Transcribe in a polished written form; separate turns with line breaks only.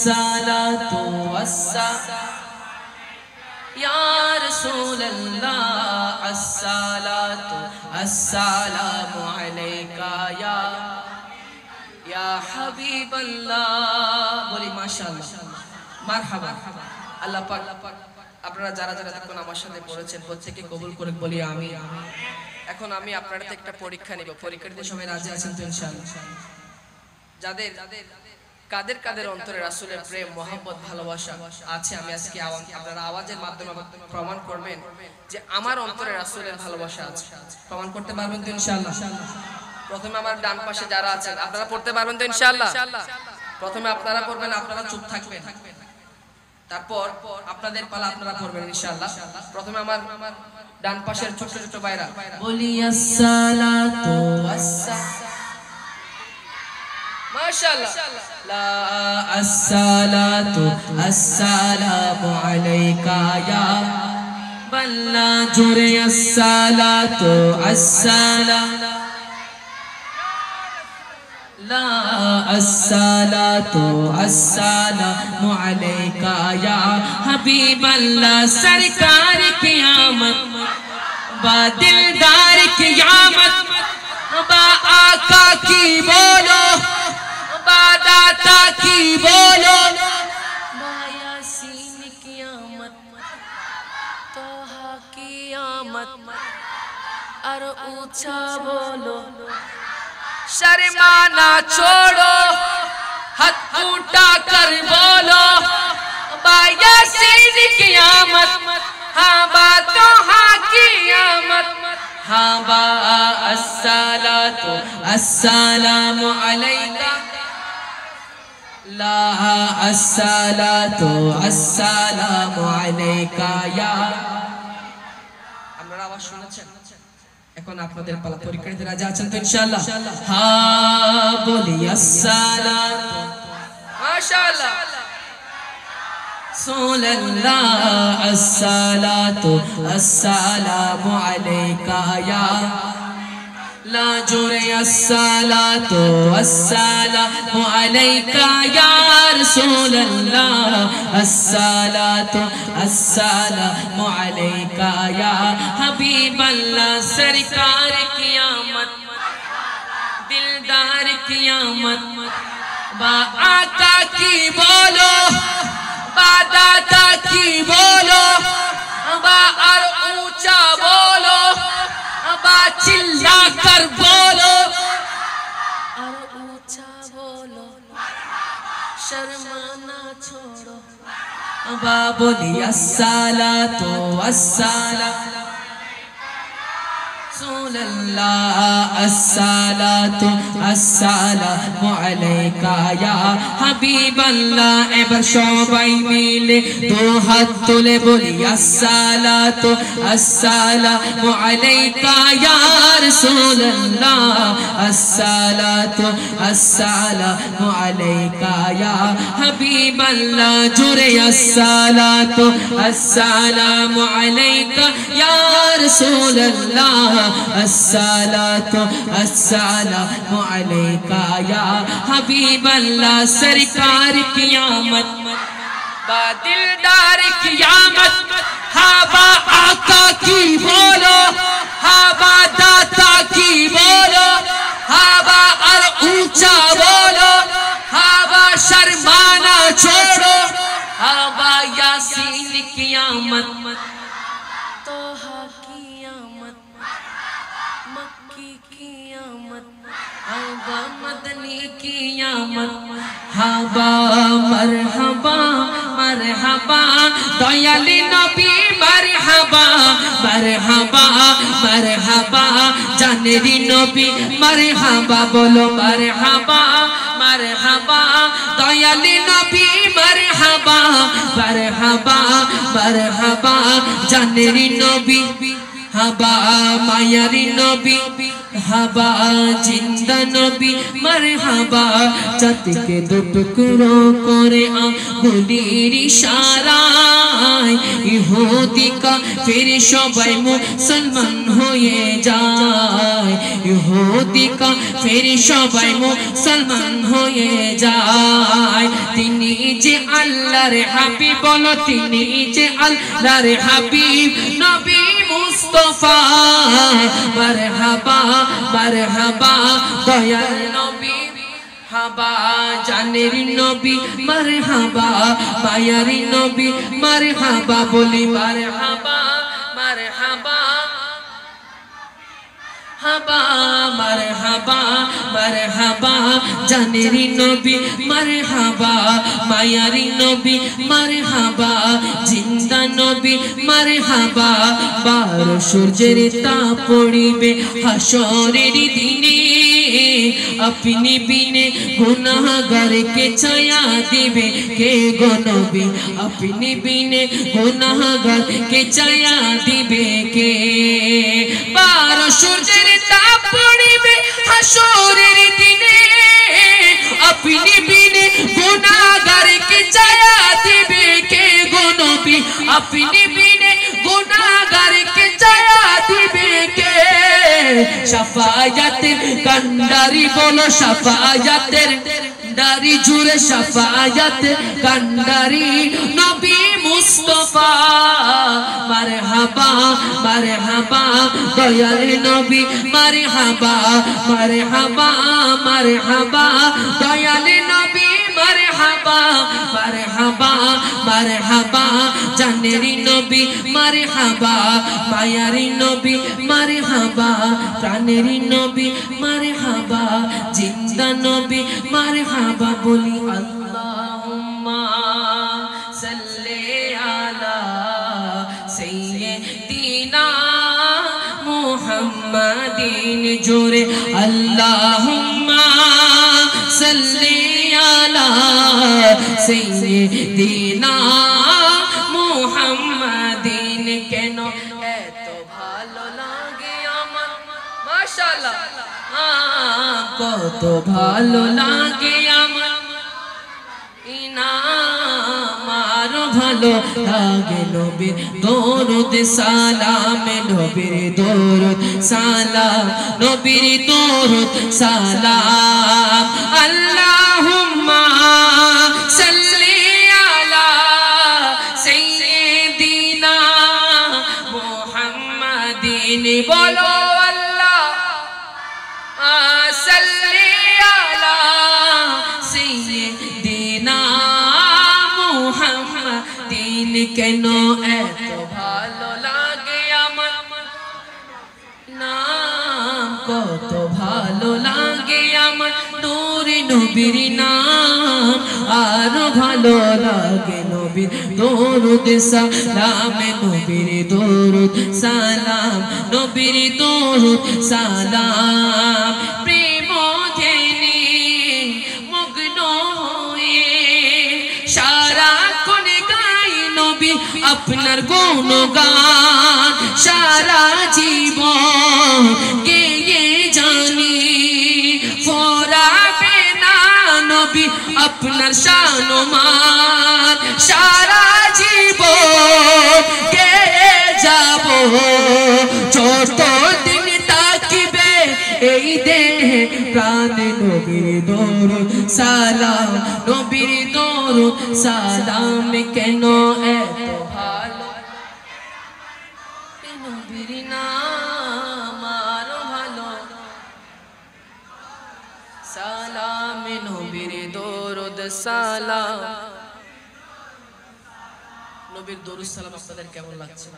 الصلاة والسلام یا رسول اللہ الصلاة السلام علیکہ یا حبیب اللہ بولی ماشاءاللہ মারহাবা আল্লাহ পাক আপনারা যারা যারা এখন আমার সাথে পড়েছেন প্রত্যেককে কবুল করে বলি আমিন এখন আমি আপনাদের একটা পরীক্ষা নিব পরীক্ষা দিতে সবাই রাজি আছেন তো ইনশাআল্লাহ যাদের কাদের কাদের অন্তরে রাসূলের প্রেম mohabbat ভালোবাসা আছে আমি আজকে আপনারা আওয়াজের মাধ্যমে প্রমাণ করবেন যে আমার অন্তরে রাসূলের ভালোবাসা আছে প্রমাণ করতে পারবেন তো ইনশাআল্লাহ প্রথমে আমার ডান পাশে যারা আছেন আপনারা পড়তে পারবেন তো ইনশাআল্লাহ প্রথমে আপনারা পড়বেন আপনারা চুপ থাকবেন তারপর আপনাদের পালা আপনারা পড়বেন ইনশাআল্লাহ প্রথমে আমার ডান পাশের ছোট ছোট ভাইরা বলি আসসালাতু ওয়াসসালাম মাশাআল্লাহ লা আসসালাতু আসসালামু আলাইকা ইয়া বাল্লা জুরে আসসালাতু আসসালাম লা আসসালাতু আসসালামু আলাইকা ইয়া হাবিবাল্লাহ সরকার কিয়ামত বা দিলদার কিয়ামত বা আকা কি বলো বা দাতা কি বলো বা ইয়াসিন কিয়ামত তোহা কিয়ামত আর ऊंचा बोलो शर्माना छोड़ो हाथ उठा कर बोलो बायासीन कियामत हाँ बातों हाँ कियामत हाँ बा अस्सलातु अस्सलामु अलैका ला अस्सलातु अस्सलामु अलैका या আপনারা আওয়াজ শুনছেন এখন আপনাদের পালা পরীক্ষার্থীরা রাজি আছেন তো ইনশাআল্লাহ হ্যাঁ বলি আসসালাতু মাশাআল্লাহ রাসূলুল্লাহ আসসালাতু আসসালামু আলাইকা ইয়া লা জুরে আসসালাতু আসসালামু আলাইকা ইয়া রাসূলুল্লাহ আসসালাতু আসসালামু আলাইকা ইয়া হাবিবাল্লাহ সরকার কিয়ামত দিলদার কিয়ামত বা আকা কি বলো বা দাতা কি বলো বা আর ऊंचा बोलो বা চিল্লা কর বলো আর ऊंचा बोलो शर्माना छोड़ो বা বলি আসসালাতু আসসালাম রাসূলুল্লাহ আসসালাতু আসসালামু আলাইকা ইয়া হাবিবাল্লাহ এবার সবাই মিলে দু হাত তুলে বলি আসসালাতু আসসালামু আলাইকা ইয়া রাসূলুল্লাহ আসসালাতু আসসালামু আলাইকা ইয়া হাবিবাল্লাহ জোরে আসসালাতু আসসালামু আলাইকা ইয়া রাসূলুল্লাহ الصلاة السلام عليك يا حبيب الله سرکار قیامت با دلدار قیامت ہاں با آقا کی بولو ہاں با داتا کی بولو ہاں با اور اونچا بولو ہاں با شرمانا چھوڑو ہاں با یاسین قیامت مدنی قیامت হাবা মারহাবা মারহাবা দয়ালি নবী মারহাবা মারহাবা মারহাবা জানেরি নবী মারহাবা বলো মারহাবা মারহাবা দয়ালি নবী মারহাবা মারহাবা মারহাবা জানেরি নবী হাবা মায়ারি নবী হাবা জিন্দা নবী মারহাবা চাঁদকে দুটুকরো করে আঙ্গুলের ইশারায় ইহুদি কাফির সবাই মুসলমান হয়ে যায় ইহুদি কাফির সবাই মুসলমান হয়ে যায় তিনি যে আল্লাহর হাবিব বলো তিনি যে আল্লাহর হাবিব নবী মুস্তাফা মারহাবা মারহাবা দয়াল নবী হাবা জানের নবী মারহাবা মায়ারি নবী মারহাবা বলি মারহাবা মারহাবা হাবা মারহাবা মারহাবা জানের নবী মারহাবা মায়ারি নবী মারহাবা জিন্দা নবী মারহাবা বারো সূর্যের তাপ পড়িবে হাসরের দিনে अपनी बिने गुनाहगार के छाया दिबे के गो नबी अपनी बिने गुनाहगार के छाया दिबे के बारो सूर्যের ताप पड़िबे हाशरेर दिने अपनी बिने गुनाहगार के छाया दिबे के गो नबी अपनी बिने गुनाहगार के छाया दिबे के शफायत कंडारी बोलो शफायतेर दारी जुरे शफायत कंडारी नबी मुस्तफा मरहबा मरहबा दयाल नबी मरहबा मरहबा मरहबा दयाल नबी मरहबा मरहबा मरहबा जानेरी नबी मरहबा मायारी नबी मरहबा प्राणेरी नबी मरहबा जिंदा नबी मरहबा बोली अल्लाहुम्मा सल्ले अला सय्यिदिना मुहम्मदिन जोरे अल्लाहुम्मा सल्ले अला सय्यिदिना मुहम्मदिन केनो एतो भालो लागे आमार माशाअल्लाह কত ভালো লাগে আমার ইনামার ভালো লাগে নবীর দরুদ সালাম নবীর দরুদ সালাম নবীর দরুদ সালাম আল্লাহুম্মা সাল্লি আলা সাইয়্যিদিনা মুহাম্মাদিন বলো सल्ली अला सय्यिदिना मुहम्मदिन केनो एतो भालो लागे आमार नाम कत भालो लागे आमार नूरी नबीर नाम आरो भालो लागे नबीर दरूद सालाम नबीर दरूद सालाम नबीर दरूद सालाम আপনার গুণগান সারা জীবন গেয়ে জানি ফোরাবে না নবী আপনার শানমান সারা জীবন গেয়ে যাব যতদিন তাকিবে এই দেহে প্রাণ নবীর দরুদ সালাম নবীর দরুদ সালাম কেন এত ভালো নবীর নাম আরো ভালো সালাম নবীর দরুদ সালাম নবীর দরুদ সালাম আপনাদের কেমন লাগছে?